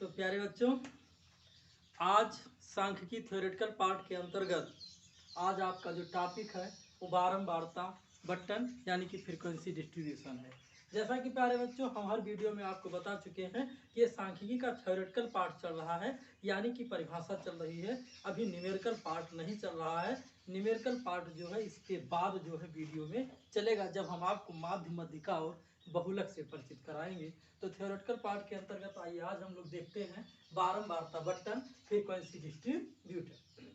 तो प्यारे बच्चों, आज सांख्यिकी थ्योरेटिकल पार्ट के अंतर्गत आज आपका जो टॉपिक है वो बारंबारता बंटन यानी कि फ्रीक्वेंसी डिस्ट्रीब्यूशन है। जैसा कि प्यारे बच्चों हम हर वीडियो में आपको बता चुके हैं कि ये सांख्यिकी का थ्योरेटिकल पार्ट चल रहा है, यानी कि परिभाषा चल रही है। अभी न्यूमेरिकल पार्ट नहीं चल रहा है। न्यूमेरिकल पार्ट जो है इसके बाद जो है वीडियो में चलेगा, जब हम आपको माध्य मध्यिका और बहुलक से परिचित कराएंगे। तो थ्योरेटिकल पार्ट के अंतर्गत आइए आज हम लोग देखते हैं बारंबारता बंटन फ्रीक्वेंसी डिस्ट्रीब्यूटर।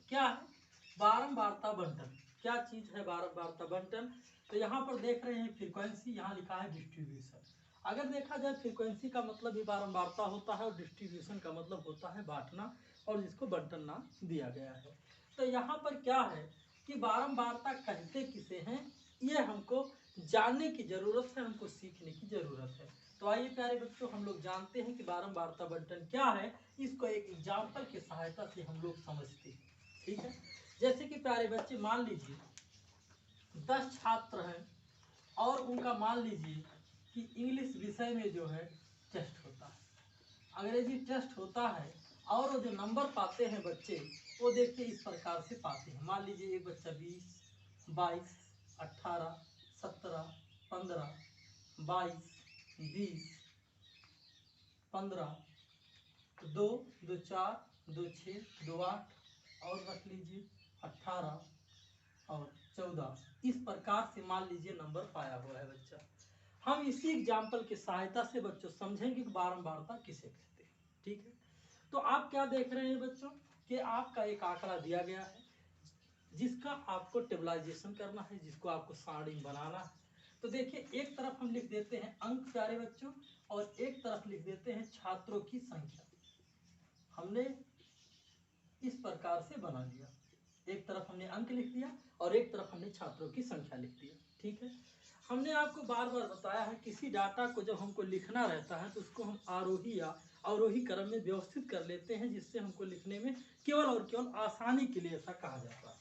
क्या है बारंबारता बंटन? क्या चीज है बारंबारता बंटन? तो यहाँ पर देख रहे हैं फ्रीक्वेंसी, यहाँ लिखा है डिस्ट्रीब्यूशन। अगर देखा जाए फ्रीक्वेंसी का मतलब भी बारंबारता होता है और डिस्ट्रीब्यूशन का मतलब होता है बांटना, और जिसको बंटन नाम दिया गया है। तो यहाँ पर क्या है कि बारंबारता कहते किसे हैं, ये हमको जानने की जरूरत है, हमको सीखने की जरूरत है। तो आइए प्यारे बच्चों, हम लोग जानते हैं कि बारंबारता बंटन क्या है। इसको एक एग्जाम्पल की सहायता से हम लोग समझते हैं। ठीक है, जैसे कि प्यारे बच्चे मान लीजिए 10 छात्र हैं और उनका मान लीजिए कि इंग्लिश विषय में जो है टेस्ट होता है, अंग्रेजी टेस्ट होता है, और वो जो नंबर पाते हैं बच्चे वो देखिए इस प्रकार से पाते हैं। मान लीजिए एक बच्चा 20, 22, 18, 17, 15, 22, 20, 15, 2, 2, 4, 2, 6, 2, 8 और रख लीजिए 18 और 14। इस प्रकार से मान लीजिए नंबर पाया हुआ है बच्चा। हम इसी एग्जाम्पल की सहायता से बच्चों समझेंगे कि बारंबारता किसे कहते हैं। ठीक है, तो आप क्या देख रहे हैं बच्चों कि आपका एक आंकड़ा दिया गया है जिसका आपको टेबलाइजेशन करना है, जिसको आपको सारणी बनाना है। तो देखिए एक तरफ हम लिख देते हैं अंक प्यारे बच्चों, और एक तरफ लिख देते हैं छात्रों की संख्या। हमने इस प्रकार से बना लिया, एक तरफ हमने अंक लिख दिया और एक तरफ हमने छात्रों की संख्या लिख दिया। ठीक है, हमने आपको बार बार बताया है किसी डाटा को जब हमको लिखना रहता है तो उसको हम आरोही या अवरोही क्रम में व्यवस्थित कर लेते हैं, जिससे हमको लिखने में केवल और केवल आसानी के लिए ऐसा कहा जाता है।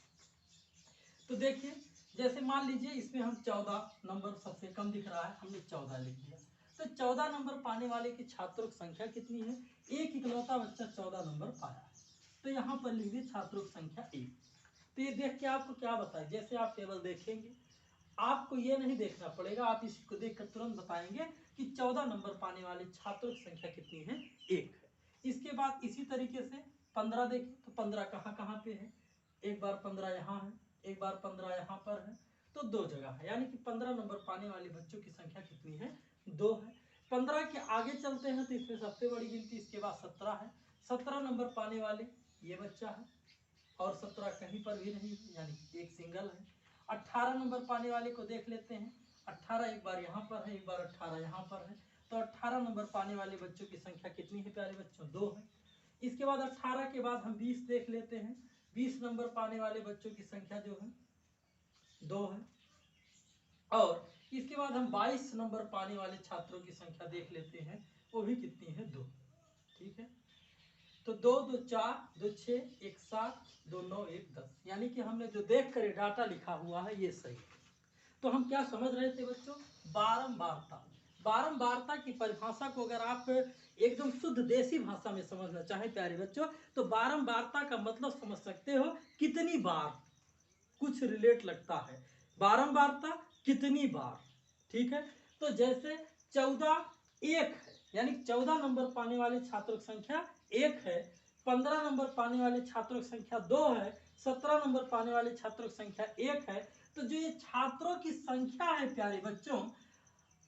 तो देखिए जैसे मान लीजिए इसमें हम 14 नंबर सबसे कम दिख रहा है, हमने 14 लिख दिया। तो 14 नंबर पाने वाले की छात्रों की संख्या कितनी है? एक इकलौता बच्चा 14 नंबर पाया है, तो यहाँ पर लिख दिए छात्रों की संख्या 1। तो ये देख के आपको क्या बताए, जैसे आप टेबल देखेंगे आपको ये नहीं देखना पड़ेगा, आप इसी को देखकर तुरंत बताएंगे कि 14 नंबर पाने वाले छात्रों की संख्या कितनी है? 1 है। इसके बाद इसी तरीके से 15 देखें तो 15 कहाँ कहाँ पे है? एक बार 15 यहाँ है, एक बार 15 यहाँ पर है, तो 2 जगह है, यानी कि 15 नंबर पाने वाले बच्चों की संख्या कितनी है? 2 है। 15 के आगे चलते हैं तो इसमें सबसे बड़ी गिनती इसके बाद 17 है। 17 नंबर पाने वाले ये बच्चा है और 17 कहीं पर भी नहीं है, यानी एक सिंगल है। 18 नंबर पाने वाले को देख लेते हैं, 18 एक बार यहाँ पर है, एक बार 18 यहाँ पर है, तो 18 नंबर पाने वाले बच्चों की संख्या कितनी है प्यारे बच्चों? 2 है। इसके बाद 18 के बाद हम 20 देख लेते हैं, 20 नंबर पाने वाले बच्चों की संख्या जो है 2 है। और इसके बाद हम 22 नंबर पाने वाले छात्रों की संख्या देख लेते हैं, वो भी कितनी है? 2। ठीक है, तो 2, 2, 4, 2, 6, 1, 7, 2, 9, 1, 10, यानी कि हमने जो देख कर डाटा लिखा हुआ है ये सही है। तो हम क्या समझ रहे थे बच्चों? बारंबारता। बारंबारता की परिभाषा को अगर आप एकदम शुद्ध देसी भाषा में समझना चाहें प्यारे बच्चों, तो बारंबारता का मतलब समझ सकते हो कितनी बार कुछ रिलेट लगता है, बारंबारता कितनी बार। ठीक है, तो जैसे 14 1 है, यानी 14 नंबर पाने वाले छात्रों की संख्या 1 है, 15 नंबर पाने वाले छात्रों की संख्या 2 है, 17 नंबर पाने वाले छात्रों की संख्या 1 है। तो जो ये छात्रों की संख्या है प्यारे बच्चों,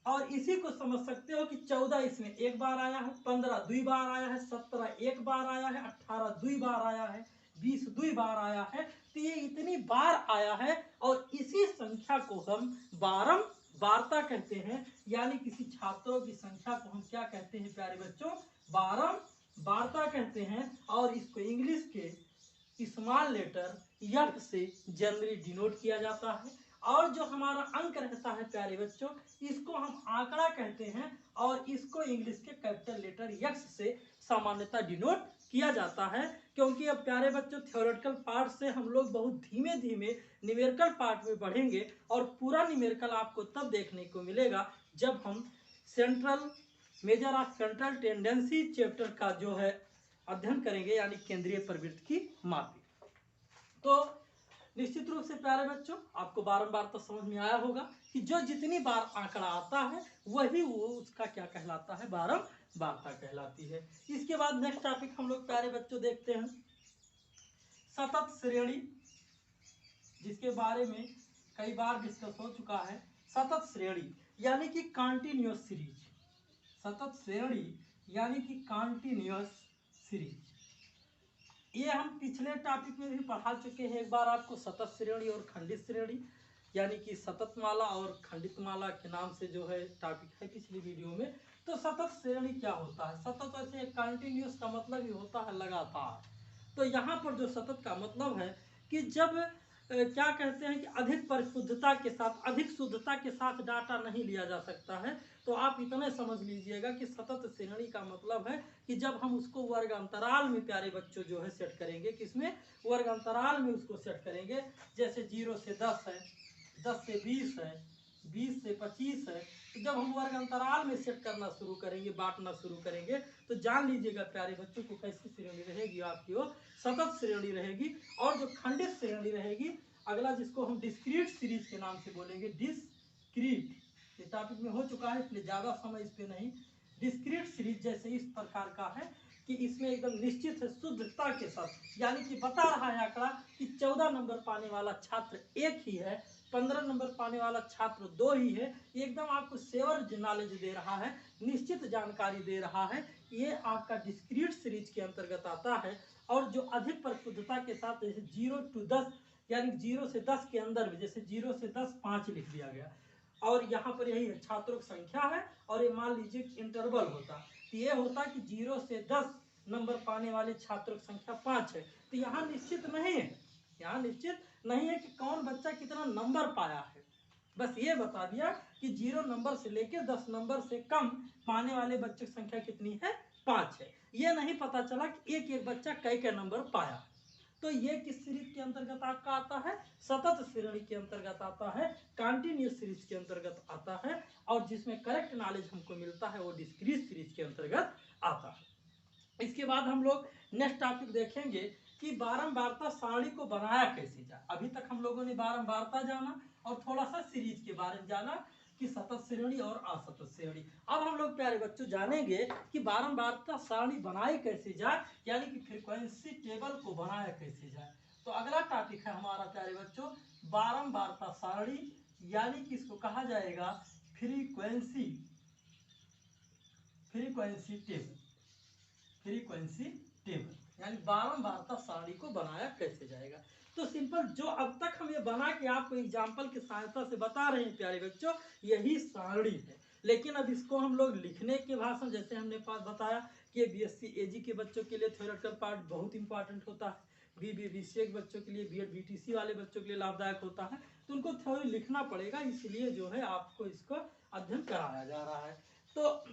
और इसी को समझ सकते हो कि 14 इसमें एक बार आया है, 15 2 बार आया है, 17 एक बार आया है, 18 2 बार आया है, 20 2 बार आया है। तो ये इतनी बार आया है और इसी संख्या को हम बारंबारता कहते हैं, यानी किसी छात्रों की संख्या को हम क्या कहते हैं प्यारे बच्चों? बारंबारता कहते हैं। और इसको इंग्लिश के स्मॉल लेटर एफ से जनरली डिनोट किया जाता है। और जो हमारा अंक रहता है प्यारे बच्चों, इसको हम आंकड़ा कहते हैं, और इसको इंग्लिश के कैपिटल लेटर एक्स से सामान्यतः डिनोट किया जाता है। क्योंकि अब प्यारे बच्चों थ्योरेटिकल पार्ट से हम लोग बहुत धीमे धीमे न्यूमेरिकल पार्ट में बढ़ेंगे, और पूरा न्यूमेरिकल आपको तब देखने को मिलेगा जब हम central measure of control tendency chapter का जो है अध्ययन करेंगे, यानी केंद्रीय प्रवृत्ति की मापी। तो निश्चित रूप से प्यारे बच्चों, आपको बारंबार तो समझ में आया होगा कि जो जितनी बार आंकड़ा आता है वही वो उसका क्या कहलाता है, बारंबारता कहलाती है। इसके बाद नेक्स्ट टॉपिक हम लोग प्यारे बच्चों देखते हैं सतत श्रेणी, जिसके बारे में कई बार डिस्कस हो चुका है। सतत श्रेणी यानी कि कॉन्टिन्यूअस सीरीज, सतत श्रेणी यानी कि कॉन्टिन्यूअस सीरीज, ये हम पिछले टॉपिक में भी पढ़ा चुके हैं एक बार आपको। सतत श्रेणी और खंडित श्रेणी, यानी कि सतत माला और खंडित माला के नाम से जो है टॉपिक है पिछली वीडियो में। तो सतत श्रेणी क्या होता है? सतत वैसे कंटिन्यूअस का मतलब ही होता है लगातार। तो यहाँ पर जो सतत का मतलब है कि जब क्या कहते हैं कि अधिक परिशुद्धता के साथ, अधिक शुद्धता के साथ डाटा नहीं लिया जा सकता है, तो आप इतने समझ लीजिएगा कि सतत श्रेणी का मतलब है कि जब हम उसको वर्ग अंतराल में प्यारे बच्चों जो है सेट करेंगे, किसमें? वर्ग अंतराल में उसको सेट करेंगे। जैसे 0 से 10 है, 10 से 20 है, 20 से 25 है। तो जब हम वर्ग अंतराल में सेट करना शुरू करेंगे, बांटना शुरू करेंगे, तो जान लीजिएगा प्यारे बच्चों को कैसी श्रेणी रहेगी आपकी, वो सतत श्रेणी रहेगी। और जो खंडित श्रेणी रहेगी, अगला जिसको हम डिस्क्रीट सीरीज के नाम से बोलेंगे, डिस्क्रीट, ये टॉपिक में हो चुका है इसलिए ज़्यादा समय इस पर नहीं। डिस्क्रीट सीरीज जैसे इस प्रकार का है कि इसमें एकदम निश्चित है शुद्धता के साथ, यानी कि बता रहा है आंकड़ा कि 14 नंबर पाने वाला छात्र एक ही है, 15 नंबर पाने वाला छात्र 2 ही है। एकदम आपको सेवर नॉलेज दे रहा है, निश्चित जानकारी दे रहा है। ये आपका डिस्क्रीट सीरीज के अंतर्गत आता है। और जो अधिक परिशुद्धता के साथ, जैसे 0 to 10, यानी 0 से 10 के अंदर में, जैसे 0 से 10 5 लिख दिया गया, और यहाँ पर यही छात्रों की संख्या है, और ये मान लीजिए इंटरवल होता, तो ये होता कि 0 से 10 नंबर पाने वाले छात्रों की संख्या 5 है। तो यहाँ निश्चित नहीं है, यहाँ निश्चित नहीं है कि कौन बच्चा कितना नंबर पाया है। बस ये बता दिया कि 0 नंबर से लेकर 10 नंबर से कम पाने वाले बच्चों की संख्या कितनी है, 5 है। ये नहीं पता चला कि एक एक बच्चा कई नंबर पाया। तो ये किस सीरीज के अंतर्गत आपका आता है? सतत श्रेणी के अंतर्गत आता है, कंटिन्यूअस सीरीज के अंतर्गत आता है। और जिसमें करेक्ट नॉलेज हमको मिलता है वो डिस्क्रीट सीरीज के अंतर्गत आता है। इसके बाद हम लोग नेक्स्ट टॉपिक देखेंगे कि बारंबारता सारणी को बनाया कैसे जाए। अभी तक हम लोगों ने बारंबारता जाना और थोड़ा सा सीरीज के बारे में जाना कि सतत श्रेणी और असतत श्रेणी। अब हम लोग प्यारे बच्चों जानेंगे कि बारंबारता सारणी बनाई कैसे जाए, यानी कि फ्रीक्वेंसी टेबल को बनाया कैसे जाए। तो अगला टॉपिक है हमारा प्यारे बच्चों बारंबारता सारणी, यानी कि इसको कहा जाएगा फ्रीक्वेंसी टेबल। फ्रीक्वेंसी टेबल यानी बारंबारता सारणी को बनाया कैसे जाएगा। तो सिंपल जो अब तक हम ये बना के आपको एग्जाम्पल की सहायता से बता रहे हैं प्यारे बच्चों, यही सारणी है। लेकिन अब इसको हम लोग लिखने के भाषण, जैसे हमने बताया कि बीएससी एजी के बच्चों के लिए थ्योरेटिकल पार्ट बहुत इंपॉर्टेंट होता है, बीसीए के बच्चों के लिए, बीएड बीटीसी वाले बच्चों के लिए लाभदायक होता है, तो उनको थ्योरी लिखना पड़ेगा, इसलिए जो है आपको इसका अध्ययन कराया जा रहा है। तो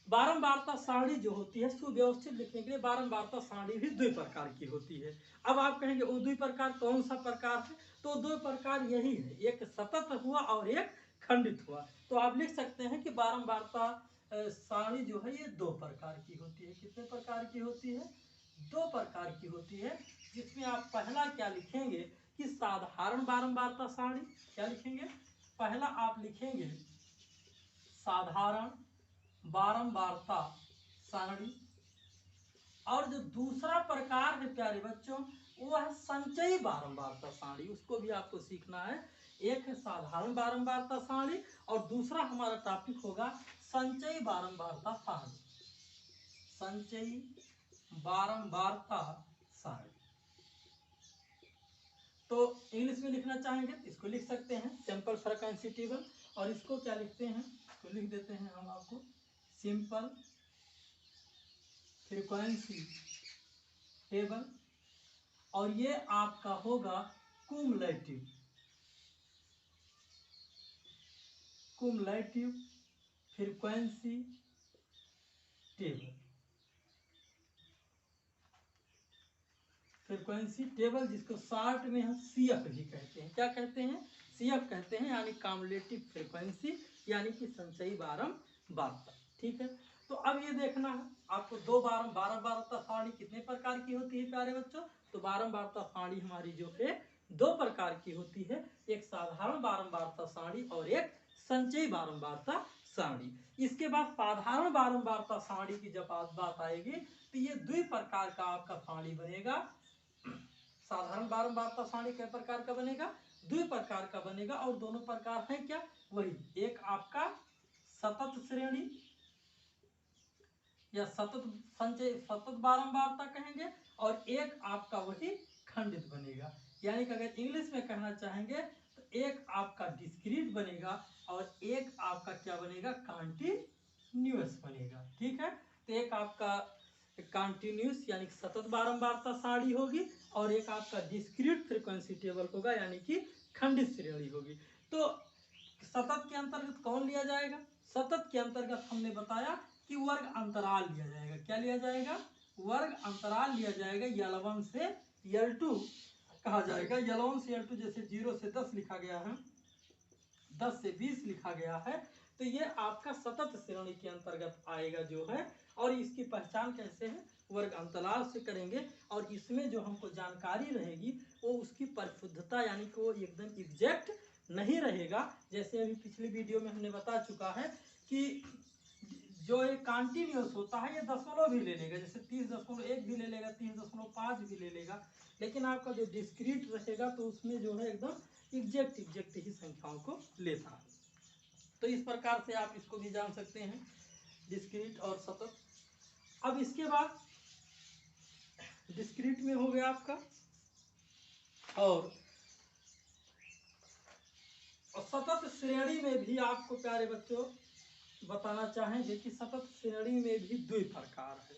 बारंबारता सारणी जो होती है सुव्यवस्थित लिखने के लिए बारंबारता सारणी भी 2 प्रकार की होती है। अब आप कहेंगे वो 2 प्रकार कौन सा प्रकार है? तो 2 प्रकार यही है, एक सतत हुआ और एक खंडित हुआ। तो आप लिख सकते हैं कि बारंबारता सारणी जो है ये 2 प्रकार की होती है। कितने प्रकार की होती है? 2 प्रकार की होती है। जिसमें आप पहला क्या लिखेंगे कि साधारण बारंबारता सारणी। क्या लिखेंगे? पहला आप लिखेंगे साधारण बारंबारता सारणी। और जो दूसरा प्रकार है प्यारे बच्चों वो है संचयी बारंबारता सारणी, उसको भी आपको सीखना है। एक है साधारण बारंबारता सारणी और दूसरा हमारा टॉपिक होगा संचयी बारंबारता सारणी। संचयी बारंबारता सारणी। तो इंग्लिश में लिखना चाहेंगे इसको लिख सकते हैं सिंपल फ्रीक्वेंसी टेबल, और इसको क्या लिखते हैं, इसको लिख देते हैं हम आपको सिंपल फ्रीक्वेंसी टेबल। और ये आपका होगा cumulative frequency table. Frequency table जिसको शॉर्ट में हम सीएफ भी कहते हैं। क्या कहते हैं? सीएफ कहते हैं, यानी कम्युलेटिव फ्रीक्वेंसी, यानी कि संचयी बारंबारता। ठीक है। तो अब ये देखना है आपको दो बारंबारता सारणी कितने प्रकार की होती है प्यारे बच्चों। तो बारंबारता सारणी हमारी जो है दो प्रकार की होती है, एक साधारण बारंबारता सारणी और एक संचयी बारंबारता सारणी। इसके बाद साधारण बारंबारता सारणी की जब बात आएगी तो ये द्वि प्रकार का आपका सारणी बनेगा। साधारण बारंबारता सारणी किस प्रकार का बनेगा, द्वि प्रकार का बनेगा, और दोनों प्रकार है क्या, वही एक आपका सतत श्रेणी या सतत संचय सतत बारंबारता कहेंगे, और एक आपका वही खंडित बनेगा। यानी कि अगर इंग्लिश में कहना चाहेंगे तो एक आपका डिस्क्रीट बनेगा और एक आपका क्या बनेगा, कॉन्टिन्यूअस बनेगा। ठीक है, तो एक आपका कॉन्टिन्यूअस यानी सतत बारंबारता सारणी होगी और एक आपका डिस्क्रीट फ्रीक्वेंसी टेबल होगा यानी कि खंडित श्रेणी होगी। तो सतत के अंतर्गत कौन लिया जाएगा, सतत के अंतर्गत हमने बताया कि वर्ग अंतराल लिया जाएगा। क्या लिया जाएगा, वर्ग अंतराल लिया जाएगा। L1 से L2 कहा जाएगा। L1 से L2 जैसे 0 से 10 लिखा गया है, 10 से 20 लिखा गया है, तो ये आपका सतत श्रेणी के अंतर्गत आएगा जो है। और इसकी पहचान कैसे है, वर्ग अंतराल से करेंगे, और इसमें जो हमको जानकारी रहेगी वो उसकी परिशुद्धता यानी कि वो एकदम एग्जैक्ट नहीं रहेगा। जैसे अभी पिछली वीडियो में हमने बता चुका है कि जो ये कॉन्टिन्यूअस होता है ये दशमलव भी ले लेगा, जैसे 30.1 भी ले लेगा, 30.5 भी ले लेगा, लेकिन आपका जो डिस्क्रीट रहेगा तो उसमें जो है एकदम एग्जैक्ट ही संख्याओं को लेता है। तो इस प्रकार से आप इसको भी जान सकते हैं, डिस्क्रीट और सतत। अब इसके बाद डिस्क्रीट में हो गया आपका, और सतत श्रेणी में भी आपको प्यारे बच्चों बताना चाहेंगे कि सतत श्रेणी में भी द्वि प्रकार है।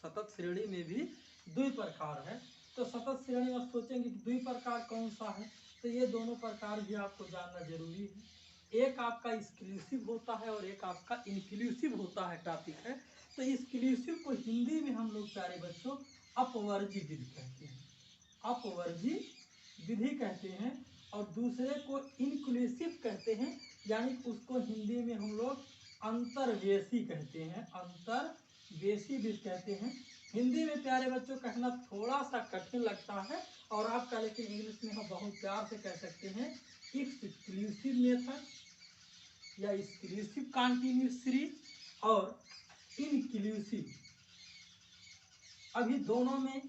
सतत श्रेणी में भी द्वि प्रकार है। तो सतत श्रेणी में सोचेंगे कि द्वि प्रकार कौन सा है, तो ये दोनों प्रकार भी आपको जानना जरूरी है। एक आपका एक्सक्लूसिव होता है और एक आपका इंक्लूसिव होता है टॉपिक है। तो एक्सक्लूसिव को हिंदी में हम लोग प्यारे बच्चों अपवर्जी विधि कहते हैं, अपवर्जी विधि कहते हैं, और दूसरे को इंक्लूसिव कहते हैं, यानी उसको हिंदी में हम लोग अंतर्वेशी कहते हैं, अंतर्वेशी विधि कहते हैं। हिंदी में प्यारे बच्चों कहना थोड़ा सा कठिन लगता है, और आपका लेकिन इंग्लिश में हम बहुत प्यार से कह सकते हैं एक्सक्लूसिव मेथड या एक्सक्लूसिव कॉन्टिन्यूअस सीरीज और इनक्लूसिव। अभी दोनों में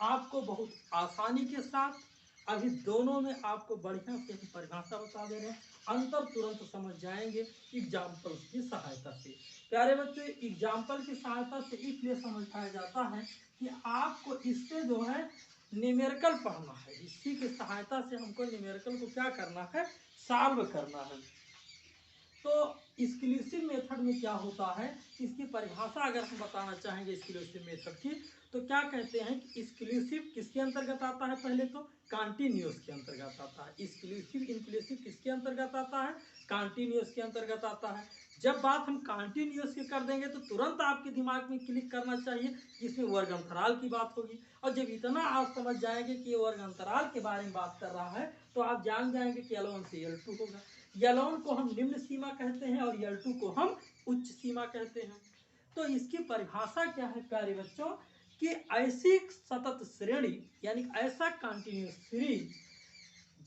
आपको बहुत आसानी के साथ, अभी दोनों में आपको बढ़िया से परिभाषा बता दे रहे हैं, अंतर तुरंत समझ जाएंगे एग्जाम्पल की सहायता से। प्यारे बच्चों एग्जाम्पल की सहायता से इसलिए समझाया जाता है कि आपको इससे जो है न्यूमेरिकल पढ़ना है, इसी की सहायता से हमको न्यूमेरिकल को क्या करना है, सॉल्व करना है। तो एक्सक्लूसिव मेथड में क्या होता है, इसकी परिभाषा अगर हम बताना चाहेंगे एक्सक्लूसिव मेथड की, तो क्या कहते हैं कि एक्सक्लूसिव किसके अंतर्गत आता है, पहले तो कॉन्टिन्यूअस के अंतर्गत आता है। एक्सक्लूसिव इंक्लूसिव किसके अंतर्गत आता है, कॉन्टिन्यूअस के अंतर्गत आता है। जब बात हम कॉन्टिन्यूअस की कर देंगे तो तुरंत आपके दिमाग में क्लिक करना चाहिए कि इसमें वर्ग अंतराल की बात होगी, और जब इतना आप समझ जाएंगे कि ये वर्ग अंतराल के बारे में बात कर रहा है तो आप जान जाएंगे कि L1 से L2 होगा। L1 को हम निम्न सीमा कहते हैं और L2 को हम उच्च सीमा कहते हैं। तो इसकी परिभाषा क्या है प्यारे बच्चों, कि ऐसी सतत श्रेणी यानी ऐसा कंटिन्यूअस सीरीज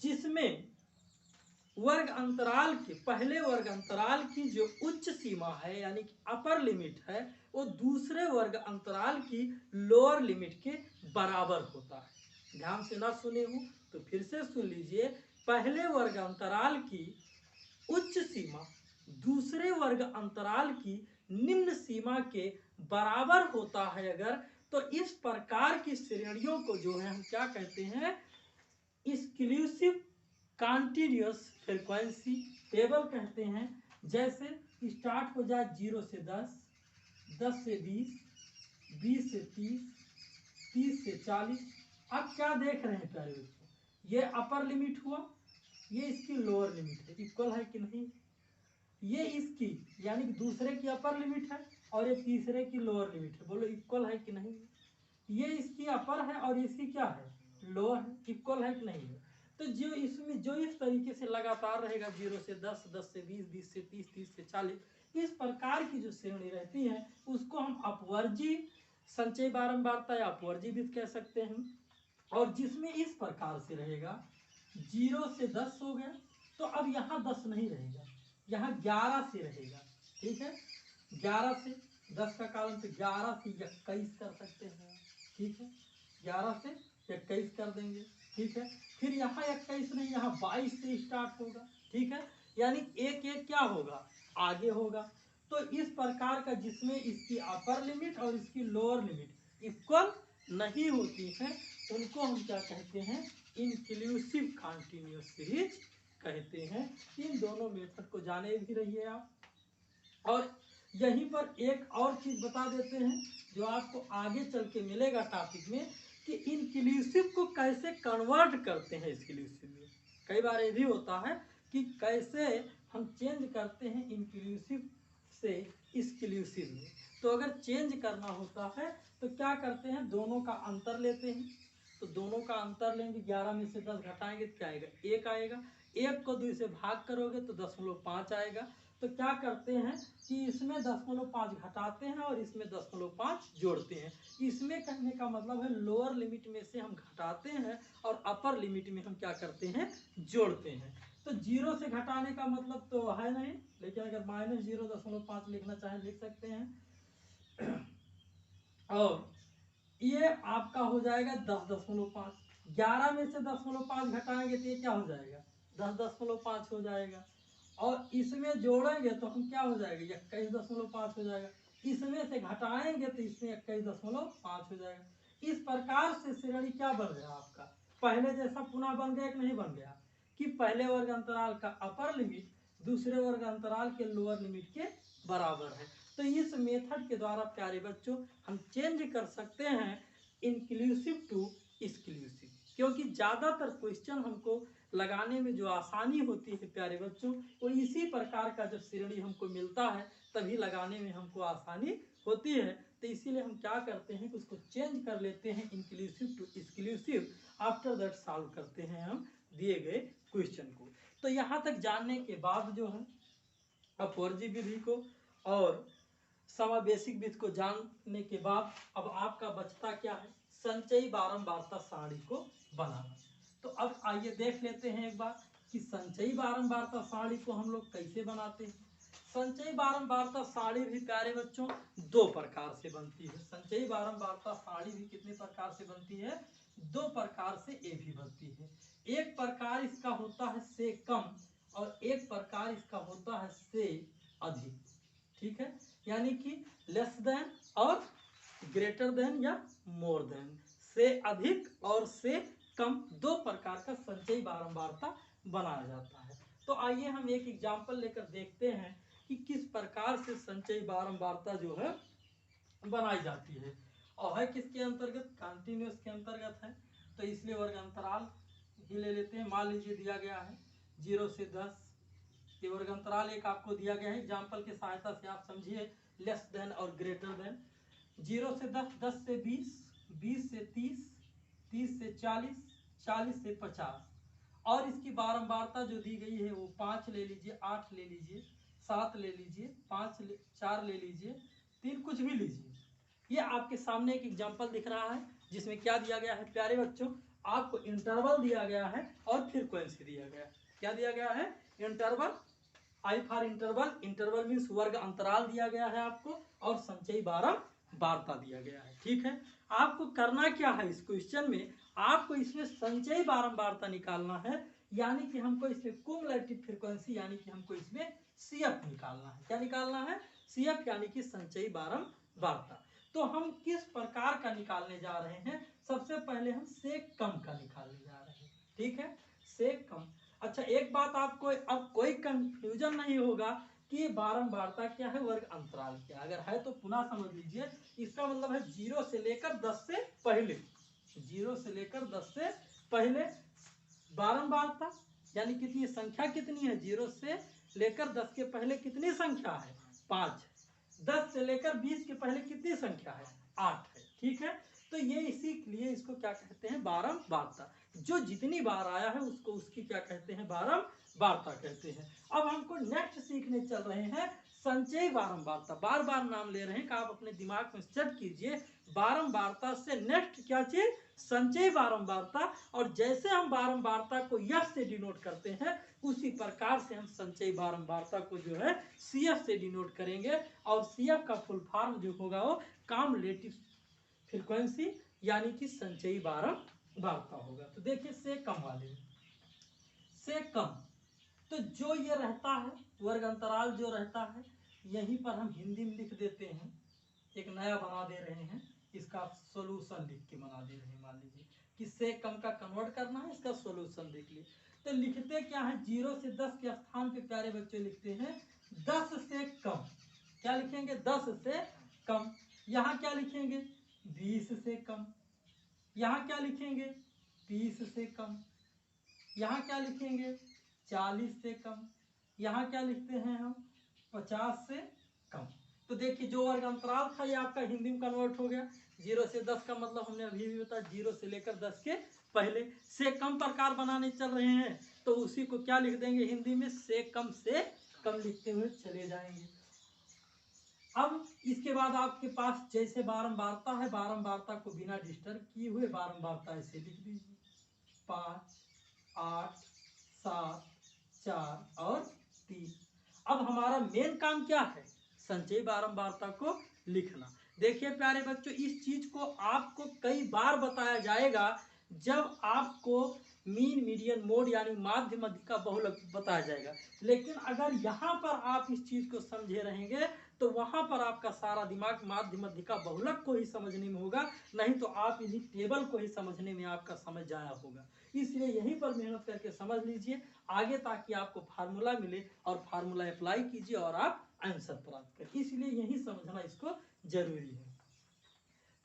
जिसमें वर्ग अंतराल के पहले वर्ग अंतराल की जो उच्च सीमा है यानी कि अपर लिमिट है वो दूसरे वर्ग अंतराल की लोअर लिमिट के बराबर होता है। ध्यान से ना सुने हो तो फिर से सुन लीजिए, पहले वर्ग अंतराल की उच्च सीमा दूसरे वर्ग अंतराल की निम्न सीमा के बराबर होता है अगर, तो इस प्रकार की श्रेणियों को जो है हम क्या कहते हैं, एक्सक्लूसिव कॉन्टिन्यूअस फ्रीक्वेंसी टेबल कहते हैं। जैसे स्टार्ट हो जाए 0 से 10, 10 से 20, 20 से 30, 30 से 40। आप क्या देख रहे हैं प्यारे बच्चों, ये अपर लिमिट हुआ, ये इसकी लोअर लिमिट है, इक्वल है कि नहीं। ये इसकी यानी कि दूसरे की अपर लिमिट है और ये तीसरे की लोअर लिमिट है, बोलो इक्वल है कि नहीं। ये इसकी अपर है और इसकी क्या है, लोअर है, इक्वल है कि नहीं है। तो जो इसमें जो इस तरीके से लगातार रहेगा 0 से 10, 10 से 20, 20 से 30, 30 से 40, इस प्रकार की जो श्रेणी रहती है उसको हम अपवर्जी संचयी बारंबारता या अपवर्जी वृत्त कह सकते हैं। और जिसमें इस प्रकार से रहेगा 0 से 10 हो गया, तो अब यहाँ 10 नहीं रहेगा, यहाँ 11 से रहेगा। ठीक है, 11 से 10 का कारण, तो 11 से 21 कर सकते हैं। ठीक है, 11 से 21 कर देंगे। ठीक है, फिर यहाँ 21 नहीं, यहाँ 22 से स्टार्ट होगा। ठीक है, यानी एक एक क्या होगा, आगे होगा। तो इस प्रकार का जिसमें इसकी अपर लिमिट और इसकी लोअर लिमिट इक्वल नहीं होती है, उनको हम क्या कहते हैं, इंक्लूसिव कॉन्टिन्यूअस सीरीज कहते हैं। इन दोनों मेथड को जाने भी रहिए आप। और यहीं पर एक और चीज बता देते हैं जो आपको आगे चल के मिलेगा टॉपिक में, कि इंक्लूसिव को कैसे कन्वर्ट करते हैं एक्सक्लूसिव में। कई बार ये भी होता है कि कैसे हम चेंज करते हैं इंक्लूसिव से एक्सक्लूसिव में। तो अगर चेंज करना होता है तो क्या करते हैं, दोनों का अंतर लेते हैं। तो दोनों का अंतर लेंगे, 11 में से 10 घटाएंगे तो क्या आएगा, 1 आएगा। 1 को 2 से भाग करोगे तो 0.5 आएगा। तो क्या करते हैं कि इसमें 0.5 घटाते हैं और इसमें 0.5 जोड़ते हैं। इसमें कहने का मतलब है लोअर लिमिट में से हम घटाते हैं और अपर लिमिट में हम क्या करते हैं, जोड़ते हैं। तो 0 से घटाने का मतलब तो है नहीं, लेकिन अगर -0.5 लिखना चाहें लिख सकते हैं। और ये आपका हो जाएगा 10.5। 11 में से 10.5 घटाएंगे तो ये क्या हो जाएगा, 10.5 हो जाएगा। और इसमें जोड़ेंगे तो हम क्या हो जाएगा, 21.5 हो जाएगा। इसमें से घटाएंगे तो इसमें 21.5 हो जाएगा। इस प्रकार से श्रेणी क्या बन गया आपका, पहले जैसा पुनः बन गया कि नहीं बन गया, कि पहले वर्ग अंतराल का अपर लिमिट दूसरे वर्ग अंतराल के लोअर लिमिट के बराबर है। तो इस मेथड के द्वारा प्यारे बच्चों हम चेंज कर सकते हैं इंक्लूसिव टू एक्सक्लूसिव, क्योंकि ज़्यादातर क्वेश्चन हमको लगाने में जो आसानी होती है प्यारे बच्चों, वो इसी प्रकार का जब श्रेणी हमको मिलता है तभी लगाने में हमको आसानी होती है। तो इसीलिए हम क्या करते हैं कि उसको चेंज कर लेते हैं inclusive to exclusive, after that solve करते हैं हम दिए गए क्वेश्चन को। तो यहाँ तक जानने के बाद जो है अपवर्जी विधि को और समावेशिक विधि को जानने के बाद अब आपका बचता क्या है, संचयी बारंबारता सारणी को बनाना। तो अब आइए देख लेते हैं एक बार कि संचयी बारंबारता सारणी को हम लोग कैसे बनाते हैं। संचयी बारंबारता सारणी भी प्यारे बच्चों 2 प्रकार से बनती है। संचयी बारंबारता सारणी भी कितने प्रकार से बनती है, 2 प्रकार से ये भी बनती है। एक प्रकार इसका होता है से कम और एक प्रकार इसका होता है से अधिक। ठीक है, यानी कि लेस देन और ग्रेटर देन या मोर देन, से अधिक और से कम, 2 प्रकार का संचयी बारंबारता बनाया जाता है। तो आइए हम एक एग्जांपल लेकर देखते हैं कि किस प्रकार से संचयी बारंबारता जो है बनाई जाती है। और है किसके अंतर्गत, कंटिन्यूअस के अंतर्गत है। तो इसलिए वर्ग अंतराल ही ले लेते हैं। मान लीजिए दिया गया है 0 से 10, ये वर्ग अंतराल एक आपको दिया गया है। एग्जाम्पल की सहायता से आप समझिए, लेस देन और ग्रेटर देन। 0 से 10, 10 से 20, 20 से 30, 30 से 40, 40 से 50। और इसकी बारंबारता जो दी गई है वो 5 ले लीजिए, 8 ले लीजिए, 7 ले लीजिए, 4 ले लीजिए, 3 कुछ भी लीजिए। ये आपके सामने एक एग्जाम्पल दिख रहा है जिसमें क्या दिया गया है प्यारे बच्चों, आपको इंटरवल दिया गया है और फ्रीक्वेंसी दिया गया है। क्या दिया गया है, interval, I for interval, interval means वर्ग अंतराल दिया गया है आपको, और संचयी बारंबारता दिया गया है। ठीक है, आपको करना क्या है इस क्वेश्चन में, आपको इसमें संचयी बारंबारता निकालना है, यानी कि हमको इसमें क्युमुलेटिव फ्रीक्वेंसी यानी कि हमको इसमें सीएफ निकालना है। क्या निकालना है, सीएफ यानी कि संचयी बारंबारता। तो हम किस प्रकार का निकालने जा रहे हैं, सबसे पहले हम से कम का निकालने जा रहे हैं। ठीक है, से कम। अच्छा एक बात आपको अब कोई कंफ्यूजन नहीं होगा कि बारंबारता क्या है, वर्ग अंतराल क्या, अगर है तो पुनः समझ लीजिए। इसका मतलब है 0 से लेकर 10 से पहले, 0 से लेकर 10 से पहले बारंबारता, यानी कितनी संख्या कितनी है, 0 से लेकर 10 के पहले कितनी संख्या है, 5। 10 से लेकर 20 के पहले कितनी संख्या है, 8 है। ठीक है, तो ये इसी लिए इसको क्या कहते हैं, बारंबारता। जो जितनी बार आया है उसको उसकी क्या कहते हैं, बारंबारता कहते हैं। अब हमको नेक्स्ट सीखने चल रहे हैं संचयी बारंबारता। बार बार नाम ले रहे हैं कि आप अपने दिमाग में सेट कीजिए। बारंबारता से नेक्स्ट क्या चीज, संचयी बारंबारता। और जैसे हम बारंबारता को यस से डिनोट करते हैं उसी प्रकार से हम संचयी बारंबारता को जो है सीएफ से डिनोट करेंगे। और सीएफ का फुल फॉर्म जो होगा वो कम्युलेटिव फ्रीक्वेंसी यानी कि संचयी बारंबारता होगा। तो देखिए से कम वाले में, से कम तो जो ये रहता है वर्ग अंतराल जो रहता है यहीं पर हम हिंदी में लिख देते हैं। एक नया बना दे रहे हैं, इसका सॉल्यूशन लिख के बना दे रहे हैं। मान लीजिए कि से कम का कन्वर्ट करना है, इसका सॉल्यूशन लिख लिए। तो लिखते क्या है, 0 से 10 के स्थान पे प्यारे बच्चे लिखते हैं 10 से कम। क्या लिखेंगे, 10 से कम। यहाँ क्या लिखेंगे, 20 से कम। यहाँ क्या लिखेंगे, 30 से कम। यहाँ क्या लिखेंगे, 40 से कम। यहाँ क्या लिखते हैं हम, 50 से कम। तो देखिए जो वर्ग अंतराल था ये आपका हिंदी में कन्वर्ट हो गया। 0 से 10 का मतलब हमने अभी भी बताया 0 से लेकर 10 के पहले। से कम प्रकार बनाने चल रहे हैं तो उसी को क्या लिख देंगे हिंदी में, से कम लिखते हुए चले जाएंगे। अब इसके बाद आपके पास जैसे बारंबारता है, बारंबारता को बिना डिस्टर्ब किए हुए बारंबारता ऐसे लिख दीजिए, 5, 8, 7, 4 और 3। अब हमारा मेन काम क्या है, संचयी बारंबारता को लिखना। देखिए प्यारे बच्चों, इस चीज को आपको कई बार बताया जाएगा जब आपको मीन मीडियन मोड यानी माध्य मध्य का बहुलक बताया जाएगा। लेकिन अगर यहाँ पर आप इस चीज को समझे रहेंगे तो वहां पर आपका सारा दिमाग माध्य मध्य का बहुलक को ही समझने में होगा, नहीं तो आप इन्हीं टेबल को ही समझने में आपका समय जाया होगा। इसलिए यहीं पर मेहनत करके समझ लीजिए आगे, ताकि आपको फार्मूला मिले और फार्मूला अप्लाई कीजिए और आप आंसर प्राप्त करें। इसलिए यही समझना इसको जरूरी है।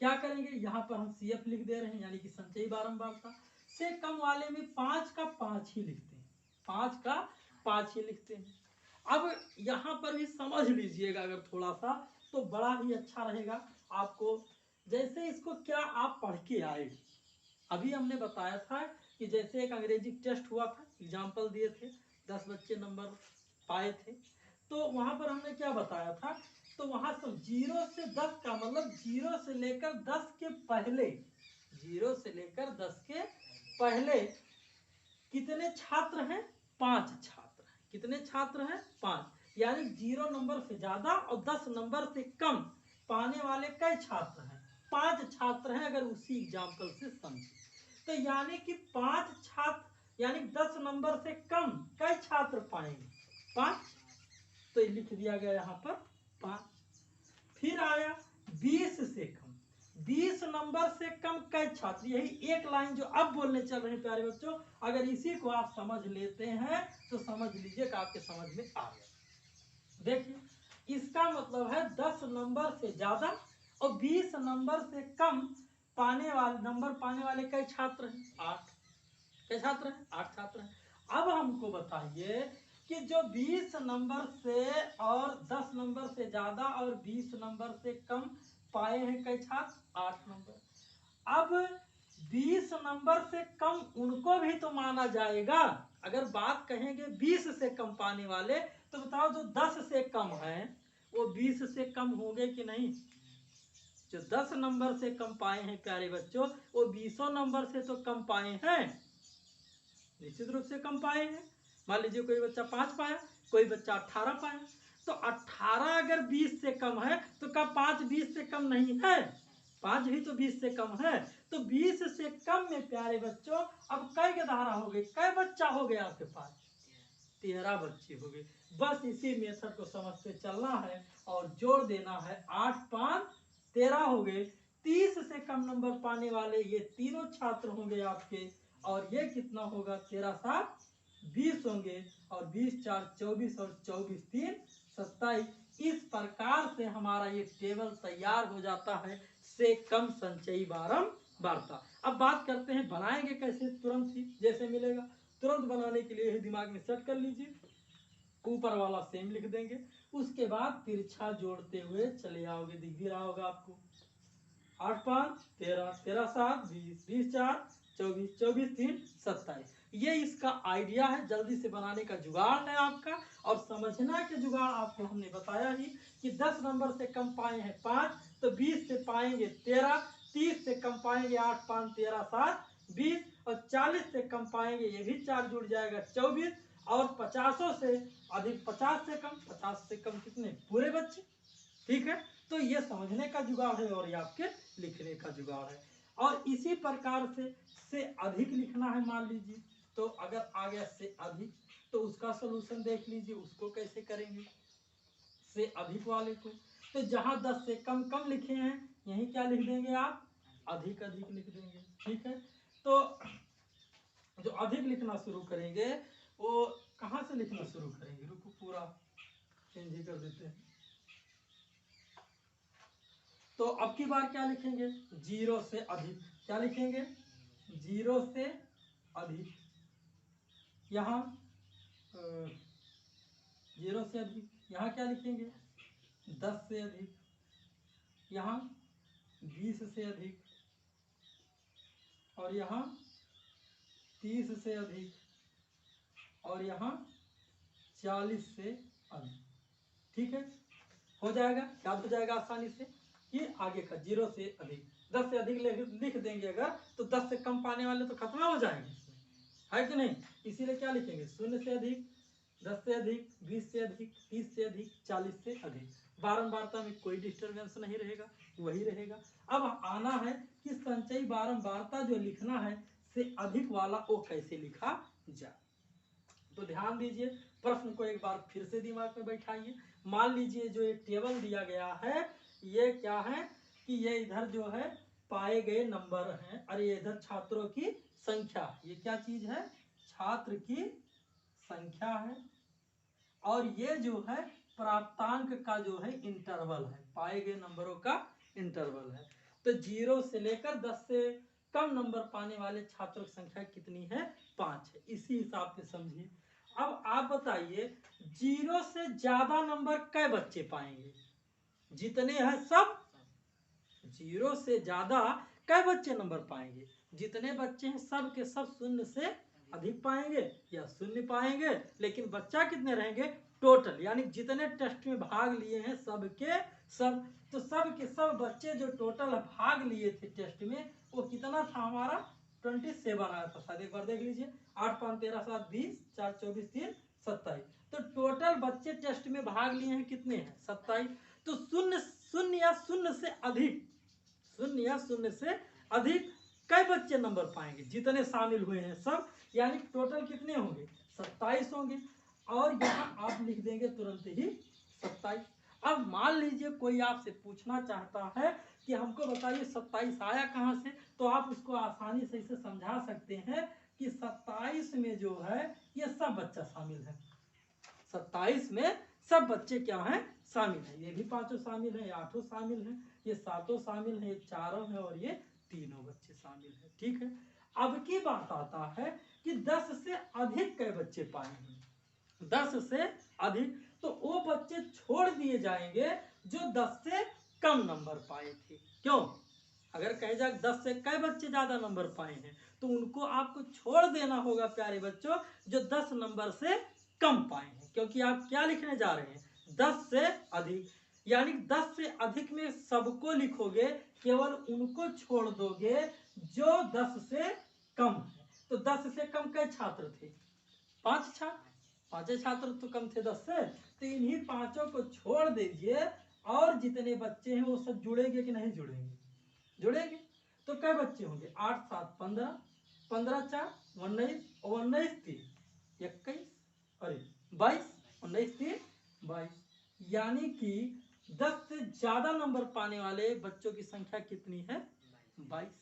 क्या करेंगे, यहाँ पर हम सीएफ लिख दे रहे हैं यानी कि संचयी बारंबारता। से कम वाले में 5 का 5 ही लिखते हैं, 5 का 5 ही लिखते हैं। अब यहाँ पर भी समझ लीजिएगा अगर थोड़ा सा तो बड़ा ही अच्छा रहेगा आपको। जैसे इसको क्या आप पढ़ के आए, अभी हमने बताया था कि जैसे एक अंग्रेजी टेस्ट हुआ था, एग्जाम्पल दिए थे, 10 बच्चे नंबर पाए थे। तो वहां पर हमने क्या बताया था, तो वहां सब 0 से 10 का मतलब 0 से लेकर 10 के पहले, 0 से लेकर 10 के पहले कितने छात्र हैं, 5 छात्र हैं। कितने छात्र हैं, 5। यानी 0 नंबर से ज्यादा और 10 नंबर से कम पाने वाले कई छात्र हैं, 5 छात्र हैं। अगर उसी एग्जाम्पल से समझे तो यानी कि 5 छात्र यानी 10 नंबर से कम कई छात्र पाएंगे, 5। तो लिख दिया गया यहाँ पर 5। फिर आया 20 से कम, 20 नंबर से कम कई छात्र। यही एक लाइन जो अब बोलने चल रहे हैं प्यारे बच्चों, अगर इसी को आप समझ लेते हैं तो समझ लीजिए कि आपके समझ में आ गया। देखिए इसका मतलब है 10 नंबर से ज्यादा और 20 नंबर से कम पाने वाले कई छात्र हैं, 8। कई छात्र हैं, 8 छात्र हैं। अब हमको बताइए कि जो 20 नंबर से और 10 नंबर से ज्यादा और 20 नंबर से कम पाए हैं कई छात्र, 8 नंबर। अब 20 नंबर से कम उनको भी तो माना जाएगा। अगर बात कहेंगे 20 से कम पाने वाले तो बताओ जो 10 से कम है वो 20 से कम होंगे कि नहीं। जो 10 नंबर से कम पाए हैं प्यारे बच्चों वो 20 नंबर से तो कम पाए हैं, निश्चित रूप से कम पाए हैं। मान लीजिए कोई बच्चा 5 पाया, कोई बच्चा 18 पाया। तो 18 अगर 20 से कम है तो क्या 5 20 से कम नहीं है, 5 भी तो 20 से कम है। तो 20 से कम में प्यारे बच्चों अब कई के धारा हो गए, कई बच्चा हो गया आपके पास, 13 बच्चे हो गए। बस इसी मेथड को समझते चलना है और जोड़ देना है, 8 5 13 हो गए। 30 से कम नंबर पाने वाले ये तीनों छात्र होंगे आपके, और ये कितना होगा, 13 7 20 होंगे, और 20 4 24 और 24 3 27। इस प्रकार से हमारा ये टेबल तैयार हो जाता है से कम संचयी बारंबारता। अब बात करते हैं बनाएंगे कैसे, तुरंत ही जैसे मिलेगा। तुरंत बनाने के लिए दिमाग में सेट कर लीजिए, ऊपर वाला सेम लिख देंगे, उसके बाद तिरछा जोड़ते हुए चले आओगे, दिख भी रहा होगा आपको। 8 5 13, 13 7 20, 20 4 24, 24 3 27। ये इसका आइडिया है, जल्दी से बनाने का जुगाड़ है आपका। और समझना के जुगाड़ आपको हमने बताया ही कि 10 नंबर से कम पाए हैं 5, तो 20 से पाएंगे 13, 30 से कम पाएंगे 8 5 13 7 20, और 40 से कम पाएंगे, ये भी 4 जुड़ जाएगा 24, और 50 से अधिक 50 से कम, 50 से कम कितने पूरे बच्चे। ठीक है, तो ये समझने का जुगाड़ है और ये आपके लिखने का जुगाड़ है। और इसी प्रकार से अधिक लिखना है मान लीजिए, तो अगर आ गया से अधिक, तो उसका सोल्यूशन देख लीजिए, उसको कैसे करेंगे से अधिक वाले को। तो जहां 10 से कम कम लिखे हैं, यही क्या लिख देंगे आप, अधिक अधिक लिख देंगे। ठीक है, तो जो अधिक लिखना शुरू करेंगे वो कहां से लिखना शुरू करेंगे, रुको पूरा चेंज ही कर देते हैं। तो अब की बार क्या लिखेंगे, 0 से अधिक, क्या लिखेंगे 0 से अधिक, यहाँ 0 से अधिक, यहाँ क्या लिखेंगे 10 से अधिक, यहाँ 20 से अधिक, और यहाँ 30 से अधिक, और यहाँ 40 से अधिक। ठीक है, हो जाएगा, याद हो जाएगा आसानी से। ये आगे का 0 से अधिक, 10 से अधिक लिख देंगे अगर, तो 10 से कम पाने वाले तो खत्म हो जाएंगे, है कि नहीं। इसीलिए क्या लिखेंगे 0 से अधिक, 10 से अधिक, 20 से अधिक, 30 से अधिक, 40 से अधिक। बारंबारता में कोई डिस्टर्बेंस नहीं रहेगा, वही रहेगा। अब आना है कि संचयी बारंबारता जो लिखना है से अधिक वाला वो कैसे लिखा जाए। तो ध्यान दीजिए, प्रश्न को एक बार फिर से दिमाग में बैठाइए। मान लीजिए जो एक टेबल दिया गया है, ये क्या है कि ये इधर जो है पाए गए नंबर हैं, और ये इधर छात्रों की संख्या, ये क्या चीज है, छात्र की संख्या है। और ये जो है प्राप्तांक का जो है इंटरवल है, पाए गए नंबरों का इंटरवल है। तो 0 से लेकर 10 से कम नंबर पाने वाले छात्रों की संख्या कितनी है, 5 है। इसी हिसाब से समझिए। अब आप बताइए 0 से ज्यादा नंबर कै बच्चे पाएंगे, जितने हैं सब, 0 से ज्यादा कै बच्चे नंबर पाएंगे, जितने बच्चे हैं सब के सब 0 से अधिक पाएंगे या 0 पाएंगे, लेकिन बच्चा कितने रहेंगे टोटल, यानी जितने टेस्ट में भाग लिए हैं सब के सब, तो सब के सब बच्चे जो टोटल भाग लिए थे टेस्ट में, वो कितना था हमारा 27 आया था शायद, एक बार देख लीजिए। 8 5 13 7 20, 4 24 3 27, तो टोटल बच्चे टेस्ट में भाग लिए हैं कितने हैं 27। तो 0 0 या 0 से अधिक, 0 या 0 से अधिक कई बच्चे नंबर पाएंगे, जितने शामिल हुए हैं सब, यानी टोटल कितने होंगे 27 होंगे। और यहाँ आप लिख देंगे तुरंत ही 27। अब मान लीजिए कोई आपसे पूछना चाहता है कि हमको बताइए 27 आया कहाँ से, तो आप उसको आसानी से इसे समझा सकते हैं कि 27 में जो है ये सब बच्चा शामिल है, 27 में सब बच्चे क्या हैं शामिल है, ये भी 5 शामिल है, 8 शामिल है, ये 7 शामिल है, ये 4 है, और ये 3 बच्चे शामिल है। ठीक है, अब की बात आता है कि 10 से अधिक कै बच्चे पाएंगे, 10 से अधिक, तो वो बच्चे छोड़ दिए जाएंगे जो 10 से कम नंबर पाए थे। क्यों, अगर कहे जाए 10 से कै बच्चे ज्यादा नंबर पाए हैं, तो उनको आपको छोड़ देना होगा प्यारे बच्चों जो 10 नंबर से कम पाए हैं, क्योंकि आप क्या लिखने जा रहे हैं 10 से अधिक, यानी 10 से अधिक में सबको लिखोगे, केवल उनको छोड़ दोगे जो 10 से कम है। तो 10 से कम कै छात्र थे, 5 छात्र, 5 छात्र तो कम थे 10 से, तो इन्हीं 5 को छोड़ दीजिए, और जितने बच्चे हैं वो सब जुड़ेंगे कि नहीं जुड़ेंगे, जुड़ेंगे। तो कै बच्चे होंगे 8 7 15, 15 4 19, और 19 3 21, अरे 22, 19 3 22, यानी कि 10 से ज्यादा नंबर पाने वाले बच्चों की संख्या कितनी है 22।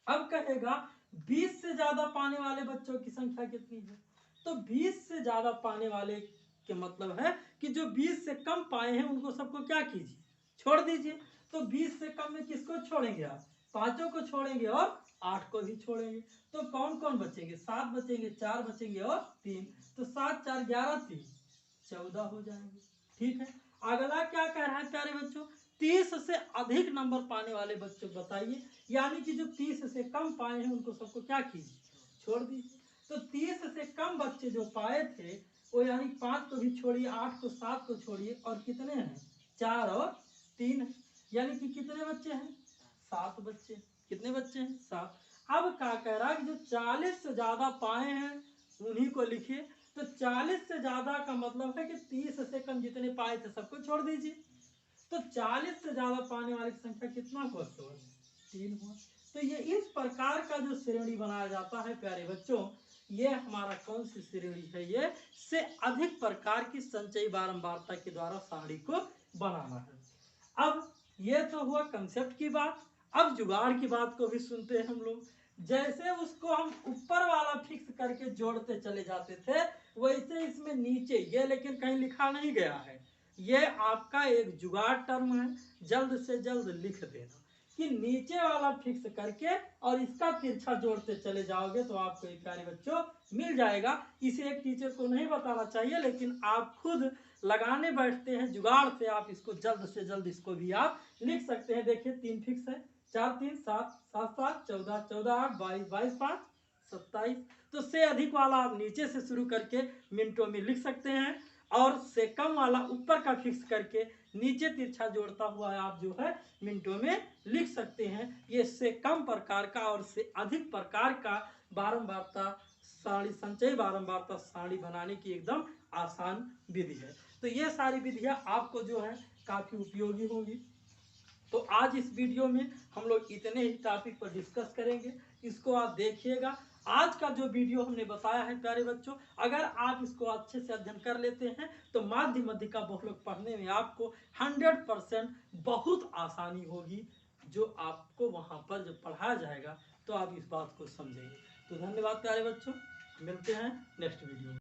अब कहेगा 20 से ज्यादा पाने वाले बच्चों की संख्या कितनी है, तो 20 से ज्यादा पाने वाले के मतलब है कि जो 20 से कम पाए हैं उनको सबको क्या कीजिए, छोड़ दीजिए। तो 20 से कम में किसको छोड़ेंगे आप, 5 को छोड़ेंगे और 8 को भी छोड़ेंगे, तो कौन कौन बचेंगे, 7 बचेंगे, 4 बचेंगे और 3, तो 7 4 11 3 14 हो जाएंगे। ठीक है, अगला क्या कह रहा है प्यारे बच्चों 30 से अधिक नंबर पाने वाले बच्चों को बताइए, यानी कि जो 30 से कम पाए हैं उनको सबको क्या कीजिए, छोड़ दीजिए। तो 30 से कम बच्चे जो पाए थे वो यानी 5 को भी छोड़िए, 8 को 7 को छोड़िए, और कितने हैं, 4 और 3, यानी कि कितने बच्चे हैं, 7 बच्चे। कितने बच्चे हैं, 7। अब क्या कह रहा है कि जो 40 से ज्यादा पाए हैं उन्हीं को लिखिए। तो 40 से ज्यादा का मतलब है कि 30 से कम जितने पाए थे सबको छोड़ दीजिए। तो 40 से ज्यादा पाने वाली संख्या कितना हुआ, 3 हुआ। तो ये इस प्रकार का जो श्रेणी बनाया जाता है प्यारे बच्चों, ये हमारा कौन सी श्रेणी है, ये से अधिक प्रकार की संचयी बारंबारता के द्वारा सारणी को बनाना है। अब ये तो हुआ कंसेप्ट की बात। अब जुगाड़ की बात को भी सुनते हैं हम लोग। जैसे उसको हम ऊपर वाला फिक्स करके जोड़ते चले जाते थे, वैसे इसमें नीचे ये लेकिन कहीं लिखा नहीं गया है, ये आपका एक जुगाड़ टर्म है, जल्द से जल्द लिख देना कि नीचे वाला फिक्स करके और इसका तिरछा जोड़ते चले जाओगे तो आपको ये प्यारे बच्चों मिल जाएगा। इसे एक टीचर को नहीं बताना चाहिए, लेकिन आप खुद लगाने बैठते हैं जुगाड़ से, आप इसको जल्द से जल्द इसको भी आप लिख सकते हैं। देखिए 3 फिक्स है, 4 3 7 7 7 14 14 8 22 22 5 27। तो से अधिक वाला आप नीचे से शुरू करके मिनटों में लिख सकते हैं, और से कम वाला ऊपर का फिक्स करके नीचे तिरछा जोड़ता हुआ आप जो है मिनटों में लिख सकते हैं। ये से कम प्रकार का और से अधिक प्रकार का बारंबारता सारणी, संचयी बारंबारता सारणी बनाने की एकदम आसान विधि है। तो ये सारी विधियां आपको जो है काफी उपयोगी होंगी। तो आज इस वीडियो में हम लोग इतने ही टॉपिक पर डिस्कस करेंगे, इसको आप देखिएगा। आज का जो वीडियो हमने बताया है प्यारे बच्चों, अगर आप इसको अच्छे से अध्ययन कर लेते हैं तो माध्य मध्यिका बहुलक पढ़ने में आपको 100% बहुत आसानी होगी। जो आपको वहाँ पर जब पढ़ाया जाएगा तो आप इस बात को समझेंगे। तो धन्यवाद प्यारे बच्चों, मिलते हैं नेक्स्ट वीडियो में।